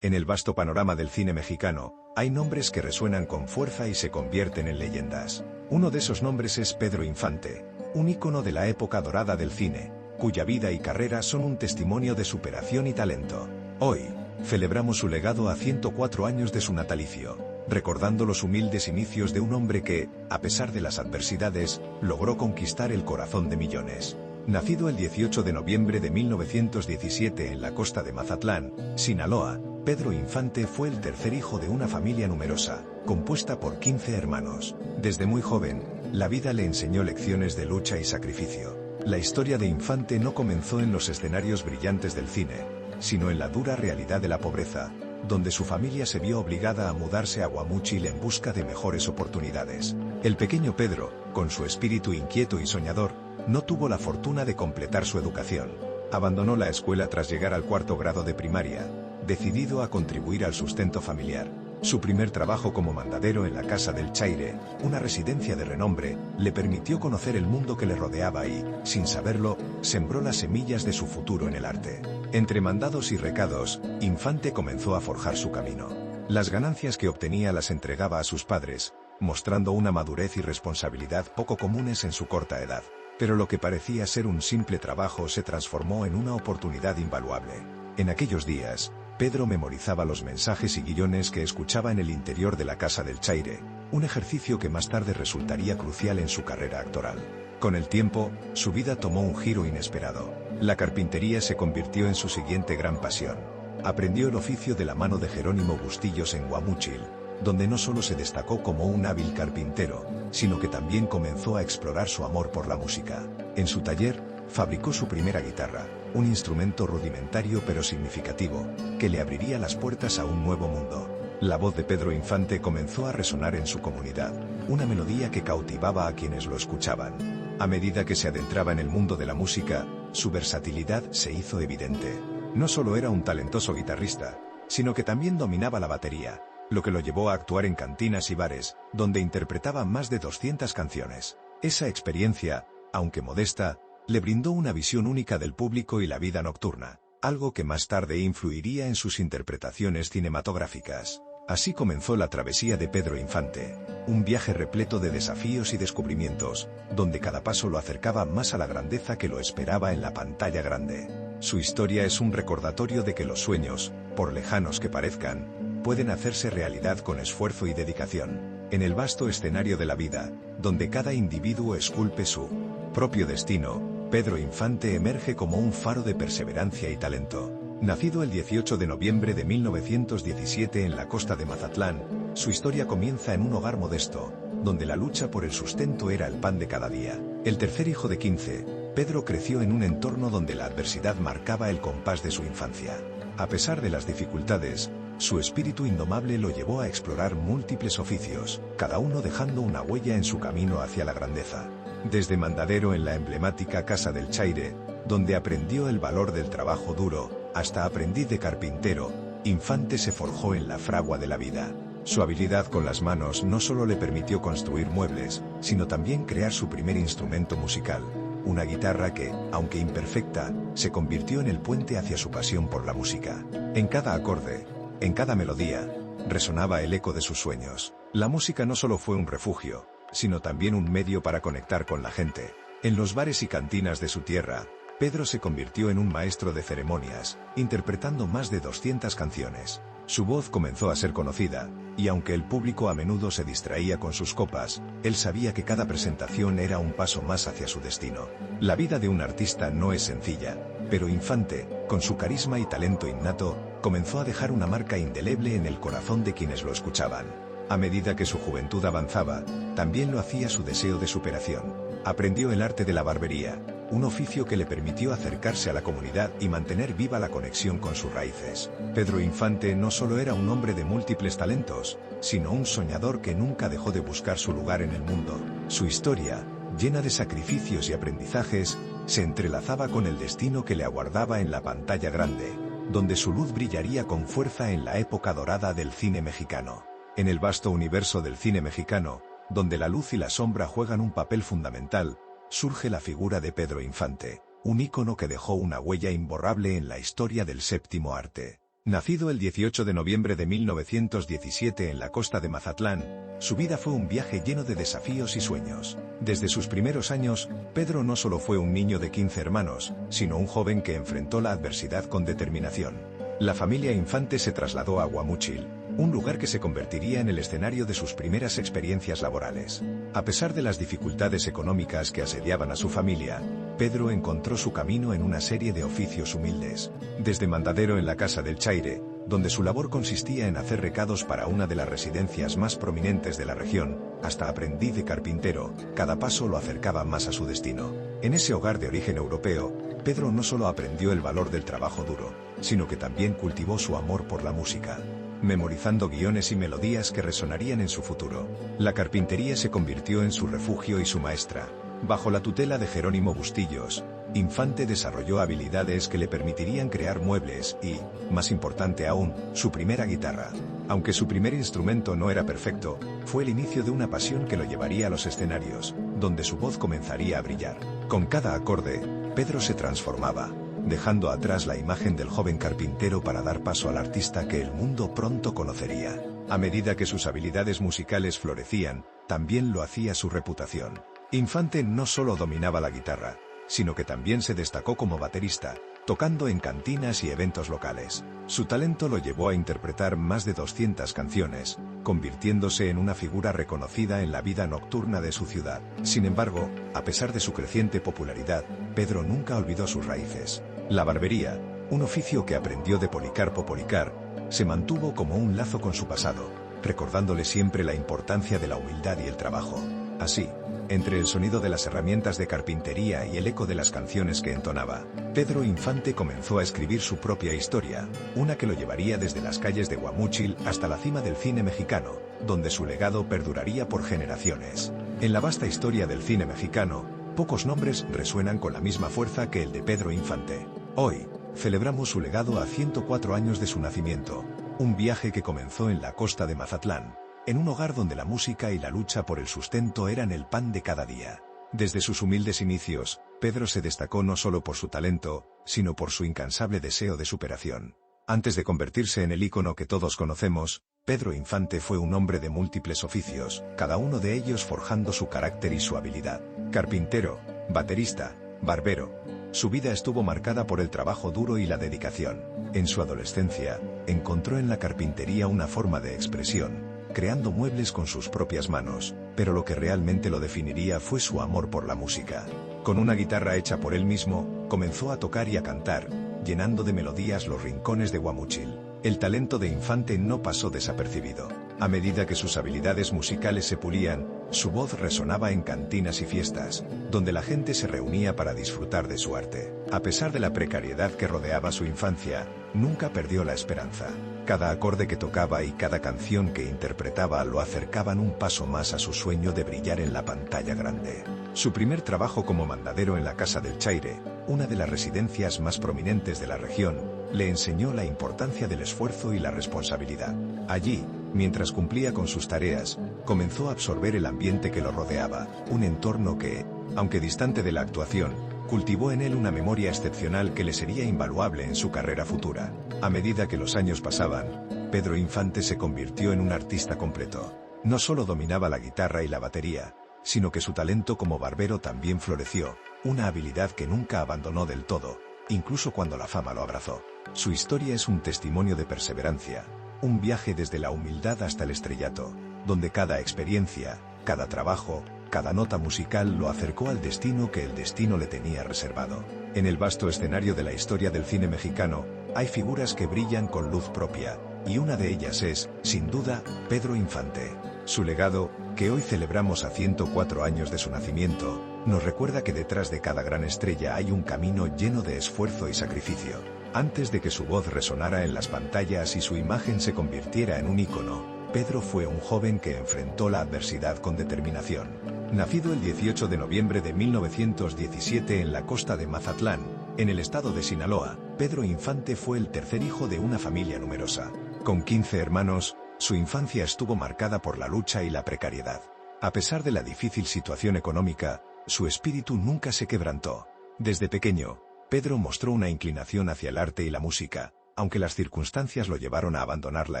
En el vasto panorama del cine mexicano, hay nombres que resuenan con fuerza y se convierten en leyendas. Uno de esos nombres es Pedro Infante, un ícono de la época dorada del cine, cuya vida y carrera son un testimonio de superación y talento. Hoy, celebramos su legado a 104 años de su natalicio, recordando los humildes inicios de un hombre que, a pesar de las adversidades, logró conquistar el corazón de millones. Nacido el 18 de noviembre de 1917 en la costa de Mazatlán, Sinaloa, Pedro Infante fue el tercer hijo de una familia numerosa, compuesta por 15 hermanos. Desde muy joven, la vida le enseñó lecciones de lucha y sacrificio. La historia de Infante no comenzó en los escenarios brillantes del cine, sino en la dura realidad de la pobreza, donde su familia se vio obligada a mudarse a Guamúchil en busca de mejores oportunidades. El pequeño Pedro, con su espíritu inquieto y soñador, no tuvo la fortuna de completar su educación. Abandonó la escuela tras llegar al cuarto grado de primaria, decidido a contribuir al sustento familiar. Su primer trabajo como mandadero en la Casa del Chaire, una residencia de renombre, le permitió conocer el mundo que le rodeaba y, sin saberlo, sembró las semillas de su futuro en el arte. Entre mandados y recados, Infante comenzó a forjar su camino. Las ganancias que obtenía las entregaba a sus padres, mostrando una madurez y responsabilidad poco comunes en su corta edad. Pero lo que parecía ser un simple trabajo se transformó en una oportunidad invaluable. En aquellos días, Pedro memorizaba los mensajes y guiones que escuchaba en el interior de la Casa del Chaire, un ejercicio que más tarde resultaría crucial en su carrera actoral. Con el tiempo, su vida tomó un giro inesperado. La carpintería se convirtió en su siguiente gran pasión. Aprendió el oficio de la mano de Jerónimo Bustillos en Guamúchil, donde no solo se destacó como un hábil carpintero, sino que también comenzó a explorar su amor por la música. En su taller, fabricó su primera guitarra, un instrumento rudimentario pero significativo, que le abriría las puertas a un nuevo mundo. La voz de Pedro Infante comenzó a resonar en su comunidad, una melodía que cautivaba a quienes lo escuchaban. A medida que se adentraba en el mundo de la música, su versatilidad se hizo evidente. No solo era un talentoso guitarrista, sino que también dominaba la batería, lo que lo llevó a actuar en cantinas y bares, donde interpretaba más de 200 canciones. Esa experiencia, aunque modesta, le brindó una visión única del público y la vida nocturna, algo que más tarde influiría en sus interpretaciones cinematográficas. Así comenzó la travesía de Pedro Infante, un viaje repleto de desafíos y descubrimientos, donde cada paso lo acercaba más a la grandeza que lo esperaba en la pantalla grande. Su historia es un recordatorio de que los sueños, por lejanos que parezcan, pueden hacerse realidad con esfuerzo y dedicación. En el vasto escenario de la vida, donde cada individuo esculpe su propio destino, Pedro Infante emerge como un faro de perseverancia y talento. Nacido el 18 de noviembre de 1917 en la costa de Mazatlán, su historia comienza en un hogar modesto, donde la lucha por el sustento era el pan de cada día. El tercer hijo de 15, Pedro creció en un entorno donde la adversidad marcaba el compás de su infancia. A pesar de las dificultades, su espíritu indomable lo llevó a explorar múltiples oficios, cada uno dejando una huella en su camino hacia la grandeza. Desde mandadero en la emblemática Casa del Chaire, donde aprendió el valor del trabajo duro, hasta aprendiz de carpintero, Infante se forjó en la fragua de la vida. Su habilidad con las manos no solo le permitió construir muebles, sino también crear su primer instrumento musical, una guitarra que, aunque imperfecta, se convirtió en el puente hacia su pasión por la música. En cada acorde, en cada melodía, resonaba el eco de sus sueños. La música no solo fue un refugio, sino también un medio para conectar con la gente. En los bares y cantinas de su tierra, Pedro se convirtió en un maestro de ceremonias, interpretando más de 200 canciones. Su voz comenzó a ser conocida, y aunque el público a menudo se distraía con sus copas, él sabía que cada presentación era un paso más hacia su destino. La vida de un artista no es sencilla, pero Infante, con su carisma y talento innato, comenzó a dejar una marca indeleble en el corazón de quienes lo escuchaban. A medida que su juventud avanzaba, también lo hacía su deseo de superación. Aprendió el arte de la barbería, un oficio que le permitió acercarse a la comunidad y mantener viva la conexión con sus raíces. Pedro Infante no solo era un hombre de múltiples talentos, sino un soñador que nunca dejó de buscar su lugar en el mundo. Su historia, llena de sacrificios y aprendizajes, se entrelazaba con el destino que le aguardaba en la pantalla grande, donde su luz brillaría con fuerza en la época dorada del cine mexicano. En el vasto universo del cine mexicano, donde la luz y la sombra juegan un papel fundamental, surge la figura de Pedro Infante, un ícono que dejó una huella imborrable en la historia del séptimo arte. Nacido el 18 de noviembre de 1917 en la costa de Mazatlán, su vida fue un viaje lleno de desafíos y sueños. Desde sus primeros años, Pedro no solo fue un niño de 15 hermanos, sino un joven que enfrentó la adversidad con determinación. La familia Infante se trasladó a Guamúchil, un lugar que se convertiría en el escenario de sus primeras experiencias laborales. A pesar de las dificultades económicas que asediaban a su familia, Pedro encontró su camino en una serie de oficios humildes. Desde mandadero en la Casa del Chaire, donde su labor consistía en hacer recados para una de las residencias más prominentes de la región, hasta aprendiz de carpintero, cada paso lo acercaba más a su destino. En ese hogar de origen europeo, Pedro no solo aprendió el valor del trabajo duro, sino que también cultivó su amor por la música, memorizando guiones y melodías que resonarían en su futuro. La carpintería se convirtió en su refugio y su maestra. Bajo la tutela de Jerónimo Bustillos, Infante desarrolló habilidades que le permitirían crear muebles y, más importante aún, su primera guitarra. Aunque su primer instrumento no era perfecto, fue el inicio de una pasión que lo llevaría a los escenarios, donde su voz comenzaría a brillar. Con cada acorde, Pedro se transformaba, dejando atrás la imagen del joven carpintero para dar paso al artista que el mundo pronto conocería. A medida que sus habilidades musicales florecían, también lo hacía su reputación. Infante no solo dominaba la guitarra, sino que también se destacó como baterista, tocando en cantinas y eventos locales. Su talento lo llevó a interpretar más de 200 canciones, convirtiéndose en una figura reconocida en la vida nocturna de su ciudad. Sin embargo, a pesar de su creciente popularidad, Pedro nunca olvidó sus raíces. La barbería, un oficio que aprendió de Policarpo Policar, se mantuvo como un lazo con su pasado, recordándole siempre la importancia de la humildad y el trabajo. Así, entre el sonido de las herramientas de carpintería y el eco de las canciones que entonaba, Pedro Infante comenzó a escribir su propia historia, una que lo llevaría desde las calles de Guamúchil hasta la cima del cine mexicano, donde su legado perduraría por generaciones. En la vasta historia del cine mexicano, pocos nombres resuenan con la misma fuerza que el de Pedro Infante. Hoy, celebramos su legado a 104 años de su nacimiento, un viaje que comenzó en la costa de Mazatlán, en un hogar donde la música y la lucha por el sustento eran el pan de cada día. Desde sus humildes inicios, Pedro se destacó no solo por su talento, sino por su incansable deseo de superación. Antes de convertirse en el ícono que todos conocemos, Pedro Infante fue un hombre de múltiples oficios, cada uno de ellos forjando su carácter y su habilidad. Carpintero, baterista, barbero. Su vida estuvo marcada por el trabajo duro y la dedicación. En su adolescencia, encontró en la carpintería una forma de expresión, creando muebles con sus propias manos, pero lo que realmente lo definiría fue su amor por la música. Con una guitarra hecha por él mismo, comenzó a tocar y a cantar, llenando de melodías los rincones de Guamúchil. El talento de Infante no pasó desapercibido. A medida que sus habilidades musicales se pulían, su voz resonaba en cantinas y fiestas, donde la gente se reunía para disfrutar de su arte. A pesar de la precariedad que rodeaba su infancia, nunca perdió la esperanza. Cada acorde que tocaba y cada canción que interpretaba lo acercaban un paso más a su sueño de brillar en la pantalla grande. Su primer trabajo como mandadero en la Casa del Chaire, una de las residencias más prominentes de la región, le enseñó la importancia del esfuerzo y la responsabilidad. Allí, mientras cumplía con sus tareas, comenzó a absorber el ambiente que lo rodeaba, un entorno que, aunque distante de la actuación, cultivó en él una memoria excepcional que le sería invaluable en su carrera futura. A medida que los años pasaban, Pedro Infante se convirtió en un artista completo. No solo dominaba la guitarra y la batería, sino que su talento como barbero también floreció, una habilidad que nunca abandonó del todo, incluso cuando la fama lo abrazó. Su historia es un testimonio de perseverancia, un viaje desde la humildad hasta el estrellato, donde cada experiencia, cada trabajo, cada nota musical lo acercó al destino que el destino le tenía reservado. En el vasto escenario de la historia del cine mexicano, hay figuras que brillan con luz propia, y una de ellas es, sin duda, Pedro Infante. Su legado, que hoy celebramos a 104 años de su nacimiento, nos recuerda que detrás de cada gran estrella hay un camino lleno de esfuerzo y sacrificio. Antes de que su voz resonara en las pantallas y su imagen se convirtiera en un ícono, Pedro fue un joven que enfrentó la adversidad con determinación. Nacido el 18 de noviembre de 1917 en la costa de Mazatlán, en el estado de Sinaloa, Pedro Infante fue el tercer hijo de una familia numerosa. Con 15 hermanos, su infancia estuvo marcada por la lucha y la precariedad. A pesar de la difícil situación económica, su espíritu nunca se quebrantó. Desde pequeño, Pedro mostró una inclinación hacia el arte y la música, aunque las circunstancias lo llevaron a abandonar la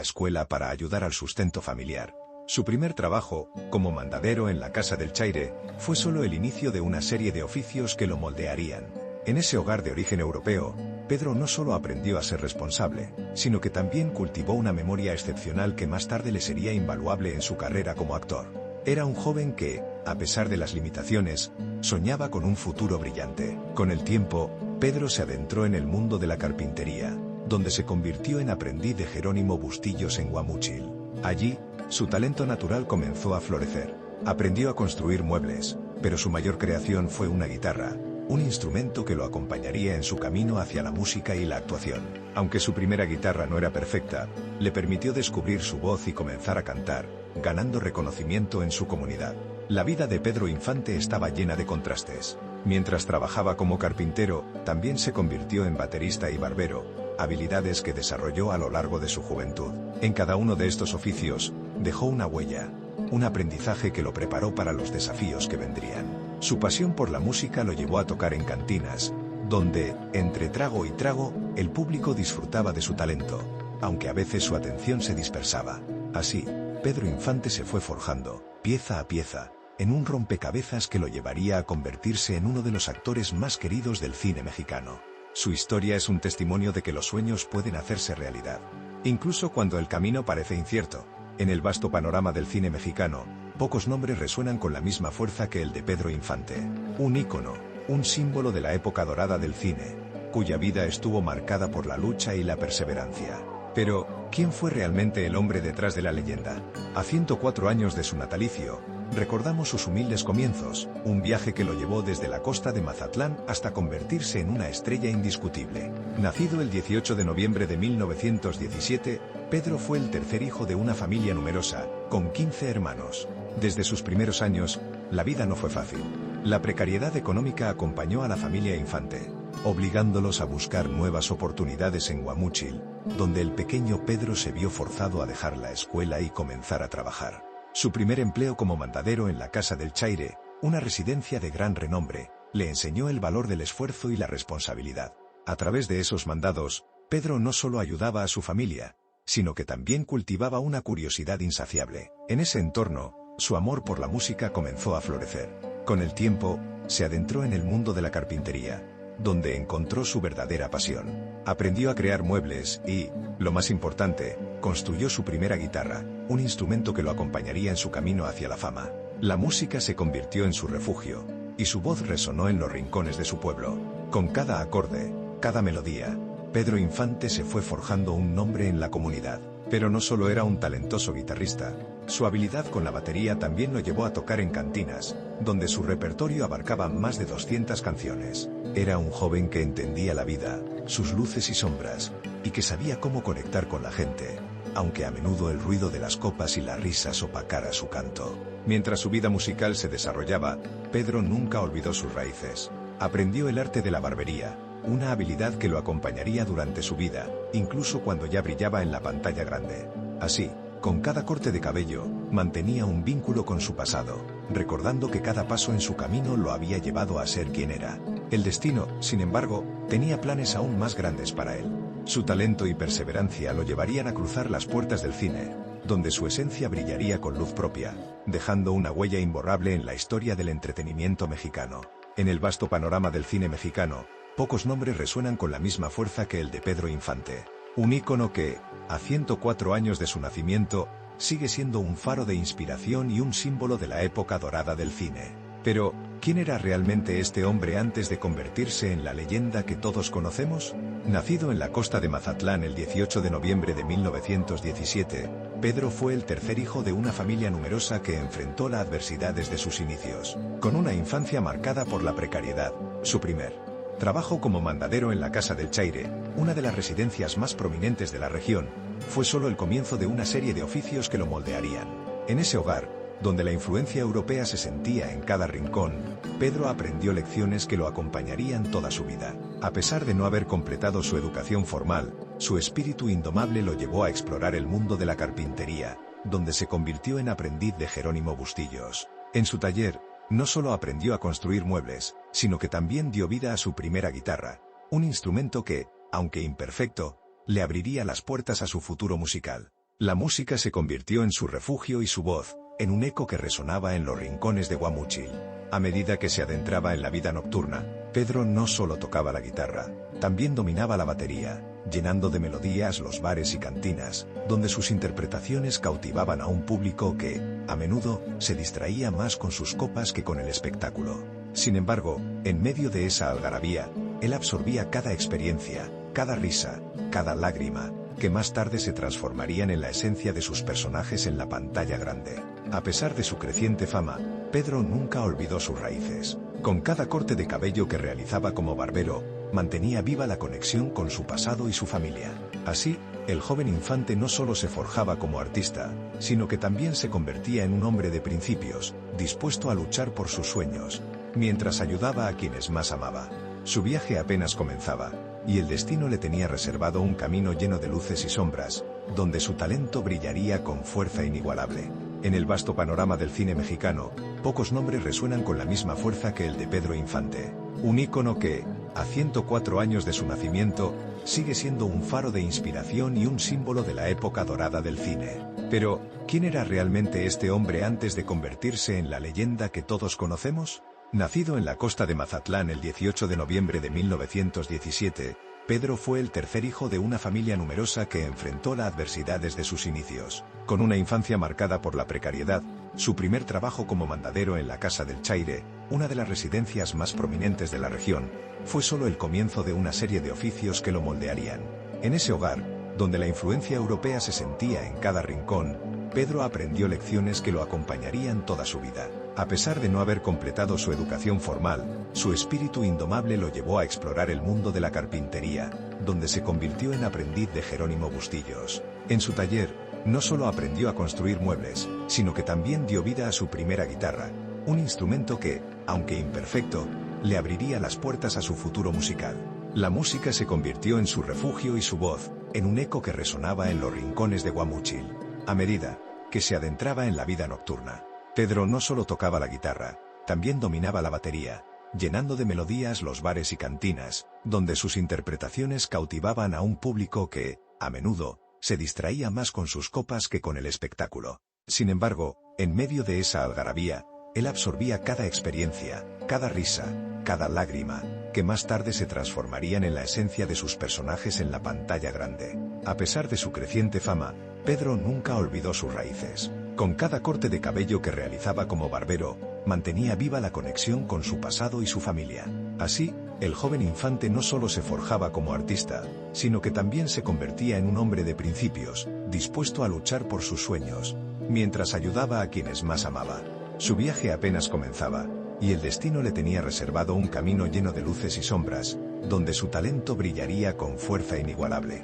escuela para ayudar al sustento familiar. Su primer trabajo, como mandadero en la Casa del Chaire, fue solo el inicio de una serie de oficios que lo moldearían. En ese hogar de origen europeo, Pedro no solo aprendió a ser responsable, sino que también cultivó una memoria excepcional que más tarde le sería invaluable en su carrera como actor. Era un joven que, a pesar de las limitaciones, soñaba con un futuro brillante. Con el tiempo, Pedro se adentró en el mundo de la carpintería, donde se convirtió en aprendiz de Jerónimo Bustillos en Guamúchil. Allí, su talento natural comenzó a florecer. Aprendió a construir muebles, pero su mayor creación fue una guitarra, un instrumento que lo acompañaría en su camino hacia la música y la actuación. Aunque su primera guitarra no era perfecta, le permitió descubrir su voz y comenzar a cantar, ganando reconocimiento en su comunidad. La vida de Pedro Infante estaba llena de contrastes. Mientras trabajaba como carpintero, también se convirtió en baterista y barbero, habilidades que desarrolló a lo largo de su juventud. En cada uno de estos oficios, dejó una huella, un aprendizaje que lo preparó para los desafíos que vendrían. Su pasión por la música lo llevó a tocar en cantinas, donde, entre trago y trago, el público disfrutaba de su talento, aunque a veces su atención se dispersaba. Así, Pedro Infante se fue forjando, pieza a pieza, en un rompecabezas que lo llevaría a convertirse en uno de los actores más queridos del cine mexicano. Su historia es un testimonio de que los sueños pueden hacerse realidad, incluso cuando el camino parece incierto. En el vasto panorama del cine mexicano, pocos nombres resuenan con la misma fuerza que el de Pedro Infante. Un ícono, un símbolo de la época dorada del cine, cuya vida estuvo marcada por la lucha y la perseverancia. Pero, ¿quién fue realmente el hombre detrás de la leyenda? A 104 años de su natalicio, recordamos sus humildes comienzos, un viaje que lo llevó desde la costa de Mazatlán hasta convertirse en una estrella indiscutible. Nacido el 18 de noviembre de 1917, Pedro fue el tercer hijo de una familia numerosa, con 15 hermanos. Desde sus primeros años, la vida no fue fácil. La precariedad económica acompañó a la familia Infante, obligándolos a buscar nuevas oportunidades en Guamúchil, donde el pequeño Pedro se vio forzado a dejar la escuela y comenzar a trabajar. Su primer empleo como mandadero en la Casa del Chaire, una residencia de gran renombre, le enseñó el valor del esfuerzo y la responsabilidad. A través de esos mandados, Pedro no solo ayudaba a su familia, sino que también cultivaba una curiosidad insaciable. En ese entorno, su amor por la música comenzó a florecer. Con el tiempo, se adentró en el mundo de la carpintería, donde encontró su verdadera pasión. Aprendió a crear muebles y, lo más importante, construyó su primera guitarra, un instrumento que lo acompañaría en su camino hacia la fama. La música se convirtió en su refugio, y su voz resonó en los rincones de su pueblo. Con cada acorde, cada melodía, Pedro Infante se fue forjando un nombre en la comunidad. Pero no solo era un talentoso guitarrista, su habilidad con la batería también lo llevó a tocar en cantinas, donde su repertorio abarcaba más de 200 canciones. Era un joven que entendía la vida, sus luces y sombras, y que sabía cómo conectar con la gente, aunque a menudo el ruido de las copas y las risas opacara su canto. Mientras su vida musical se desarrollaba, Pedro nunca olvidó sus raíces. Aprendió el arte de la barbería, una habilidad que lo acompañaría durante su vida, incluso cuando ya brillaba en la pantalla grande. Así, con cada corte de cabello, mantenía un vínculo con su pasado, recordando que cada paso en su camino lo había llevado a ser quien era. El destino, sin embargo, tenía planes aún más grandes para él. Su talento y perseverancia lo llevarían a cruzar las puertas del cine, donde su esencia brillaría con luz propia, dejando una huella imborrable en la historia del entretenimiento mexicano. En el vasto panorama del cine mexicano, pocos nombres resuenan con la misma fuerza que el de Pedro Infante. Un ícono que, a 104 años de su nacimiento, sigue siendo un faro de inspiración y un símbolo de la época dorada del cine. Pero, ¿quién era realmente este hombre antes de convertirse en la leyenda que todos conocemos? Nacido en la costa de Mazatlán el 18 de noviembre de 1917, Pedro fue el tercer hijo de una familia numerosa que enfrentó la adversidad desde sus inicios. Con una infancia marcada por la precariedad, su primer trabajo como mandadero en la Casa del Chaire, una de las residencias más prominentes de la región, fue solo el comienzo de una serie de oficios que lo moldearían. En ese hogar, donde la influencia europea se sentía en cada rincón, Pedro aprendió lecciones que lo acompañarían toda su vida. A pesar de no haber completado su educación formal, su espíritu indomable lo llevó a explorar el mundo de la carpintería, donde se convirtió en aprendiz de Jerónimo Bustillos. En su taller, no solo aprendió a construir muebles, sino que también dio vida a su primera guitarra, un instrumento que, aunque imperfecto, le abriría las puertas a su futuro musical. La música se convirtió en su refugio y su voz, en un eco que resonaba en los rincones de Guamúchil. A medida que se adentraba en la vida nocturna, Pedro no solo tocaba la guitarra, también dominaba la batería, llenando de melodías los bares y cantinas, donde sus interpretaciones cautivaban a un público que, a menudo, se distraía más con sus copas que con el espectáculo. Sin embargo, en medio de esa algarabía, él absorbía cada experiencia, cada risa, cada lágrima, que más tarde se transformarían en la esencia de sus personajes en la pantalla grande. A pesar de su creciente fama, Pedro nunca olvidó sus raíces. Con cada corte de cabello que realizaba como barbero, mantenía viva la conexión con su pasado y su familia. Así, el joven Infante no solo se forjaba como artista, sino que también se convertía en un hombre de principios, dispuesto a luchar por sus sueños, mientras ayudaba a quienes más amaba. Su viaje apenas comenzaba, y el destino le tenía reservado un camino lleno de luces y sombras, donde su talento brillaría con fuerza inigualable. En el vasto panorama del cine mexicano, pocos nombres resuenan con la misma fuerza que el de Pedro Infante, un ícono que, a 104 años de su nacimiento, sigue siendo un faro de inspiración y un símbolo de la época dorada del cine. Pero, ¿quién era realmente este hombre antes de convertirse en la leyenda que todos conocemos? Nacido en la costa de Mazatlán el 18 de noviembre de 1917, Pedro fue el tercer hijo de una familia numerosa que enfrentó la adversidad desde sus inicios. Con una infancia marcada por la precariedad, su primer trabajo como mandadero en la Casa del Chaire, una de las residencias más prominentes de la región, fue solo el comienzo de una serie de oficios que lo moldearían. En ese hogar, donde la influencia europea se sentía en cada rincón, Pedro aprendió lecciones que lo acompañarían toda su vida. A pesar de no haber completado su educación formal, su espíritu indomable lo llevó a explorar el mundo de la carpintería, donde se convirtió en aprendiz de Jerónimo Bustillos. En su taller, no solo aprendió a construir muebles, sino que también dio vida a su primera guitarra, un instrumento que, aunque imperfecto, le abriría las puertas a su futuro musical. La música se convirtió en su refugio y su voz, en un eco que resonaba en los rincones de Guamúchil. A medida que se adentraba en la vida nocturna, Pedro no solo tocaba la guitarra, también dominaba la batería, llenando de melodías los bares y cantinas, donde sus interpretaciones cautivaban a un público que, a menudo, se distraía más con sus copas que con el espectáculo. Sin embargo, en medio de esa algarabía, él absorbía cada experiencia, cada risa, cada lágrima, que más tarde se transformarían en la esencia de sus personajes en la pantalla grande. A pesar de su creciente fama, Pedro nunca olvidó sus raíces. Con cada corte de cabello que realizaba como barbero, mantenía viva la conexión con su pasado y su familia. Así, el joven Infante no solo se forjaba como artista, sino que también se convertía en un hombre de principios, dispuesto a luchar por sus sueños, mientras ayudaba a quienes más amaba. Su viaje apenas comenzaba, y el destino le tenía reservado un camino lleno de luces y sombras, donde su talento brillaría con fuerza inigualable.